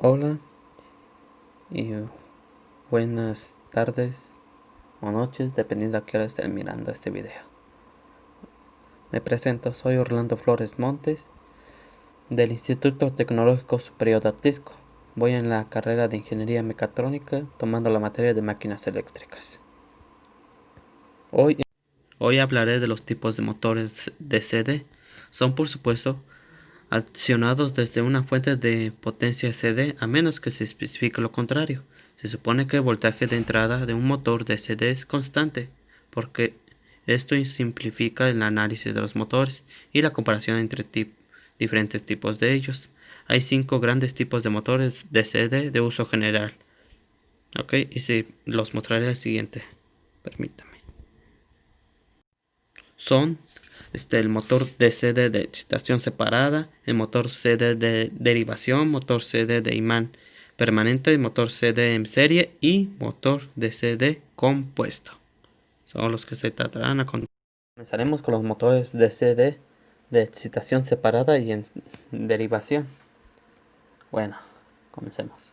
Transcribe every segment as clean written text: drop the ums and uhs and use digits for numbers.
Hola y buenas tardes o noches, dependiendo a qué hora estén mirando este video. Me presento, soy Orlando Flores Montes, del Instituto Tecnológico Superior de Atlixco. Voy en la carrera de Ingeniería Mecatrónica, tomando la materia de máquinas eléctricas. Hoy hablaré de los tipos de motores DC-DC. Son, por supuesto, accionados desde una fuente de potencia CD, a menos que se especifique lo contrario. Se supone que el voltaje de entrada de un motor DC-DC es constante, porque esto simplifica el análisis de los motores y la comparación entre diferentes tipos de ellos. Hay 5 grandes tipos de motores DC-DC de uso general. Ok, y si los mostraré al siguiente. Permítame. Son el motor DC-DC de excitación separada, el motor CD de derivación, motor CD de imán permanente, motor CD en serie y motor DC-DC compuesto. Son los que se tratarán a continuación. Comenzaremos con los motores DC-DC de excitación separada y en derivación. Bueno, comencemos.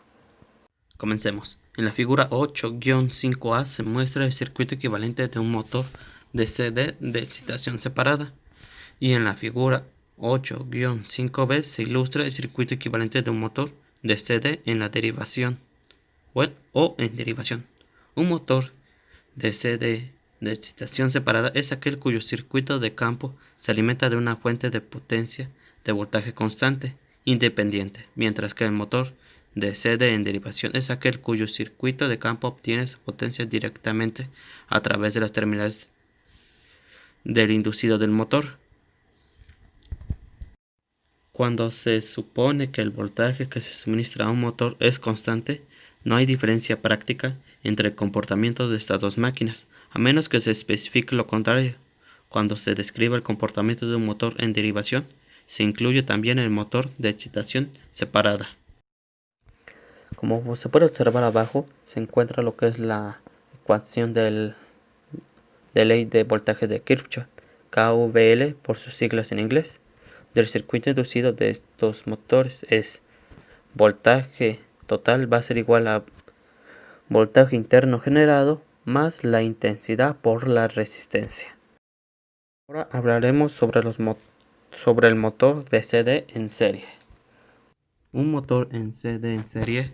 En la figura 8-5A se muestra el circuito equivalente de un motor DC-DC de excitación separada. Y en la figura 8-5B se ilustra el circuito equivalente de un motor DC-DC en la derivación o en derivación. Un motor DC-DC de excitación separada es aquel cuyo circuito de campo se alimenta de una fuente de potencia de voltaje constante, independiente, mientras que el motor DC-DC en derivación es aquel cuyo circuito de campo obtiene su potencia directamente a través de las terminales del inducido del motor. Cuando se supone que el voltaje que se suministra a un motor es constante, no hay diferencia práctica entre el comportamiento de estas dos máquinas, a menos que se especifique lo contrario. Cuando se describe el comportamiento de un motor en derivación, se incluye también el motor de excitación separada. Como se puede observar abajo, se encuentra lo que es la ecuación de ley de voltaje de Kirchhoff, KVL por sus siglas en inglés. Del circuito inducido de estos motores es voltaje total va a ser igual a voltaje interno generado más la intensidad por la resistencia. Ahora hablaremos sobre el motor de CD en serie. Un motor en CD en serie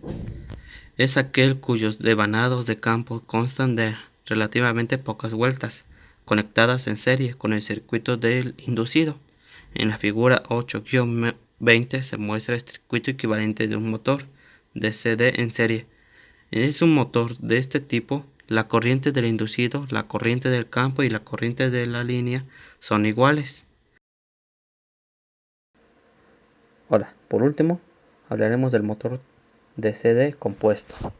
es aquel cuyos devanados de campo constan de relativamente pocas vueltas, conectadas en serie con el circuito del inducido. En la figura 8-20 se muestra el circuito equivalente de un motor de CD en serie. Es un motor de este tipo, la corriente del inducido, la corriente del campo y la corriente de la línea son iguales. Ahora, por último, hablaremos del motor de CD compuesto.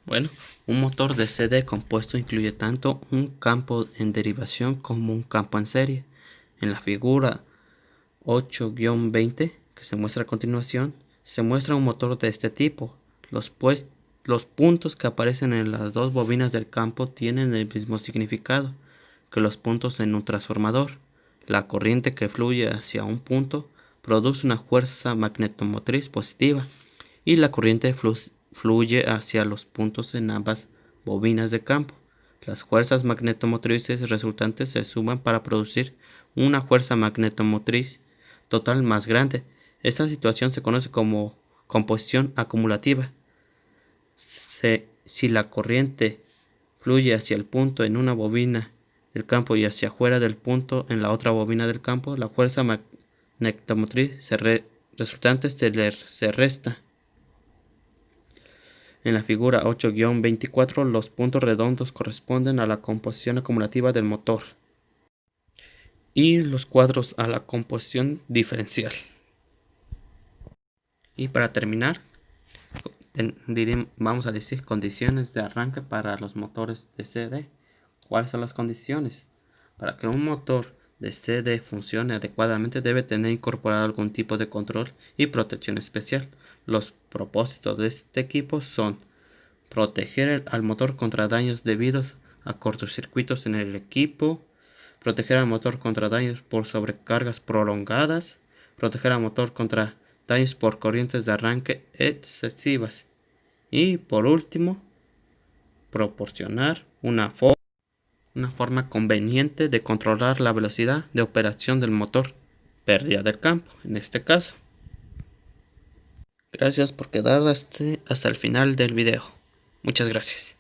Bueno, un motor de CD compuesto incluye tanto un campo en derivación como un campo en serie. En la figura 8-20 que se muestra a continuación, se muestra un motor de este tipo. Los puntos que aparecen en las dos bobinas del campo tienen el mismo significado que los puntos en un transformador. La corriente que fluye hacia un punto produce una fuerza magnetomotriz positiva y la corriente fluye hacia los puntos en ambas bobinas de campo. Las fuerzas magnetomotrices resultantes se suman para producir una fuerza magnetomotriz total más grande. Esta situación se conoce como composición acumulativa. Si la corriente fluye hacia el punto en una bobina del campo y hacia afuera del punto en la otra bobina del campo, la fuerza magnetomotriz resultante se resta. En la figura 8-24, los puntos redondos corresponden a la composición acumulativa del motor y los cuadros a la composición diferencial. Y para terminar, vamos a decir condiciones de arranque para los motores de CD. ¿Cuáles son las condiciones? Para que un motor de CD funcione adecuadamente debe tener incorporado algún tipo de control y protección especial. Los propósitos de este equipo son proteger al motor contra daños debidos a cortocircuitos en el equipo, proteger al motor contra daños por sobrecargas prolongadas, proteger al motor contra daños por corrientes de arranque excesivas. Y por último, proporcionar una forma conveniente de controlar la velocidad de operación del motor, pérdida del campo en este caso. Gracias por quedar hasta el final del video. Muchas gracias.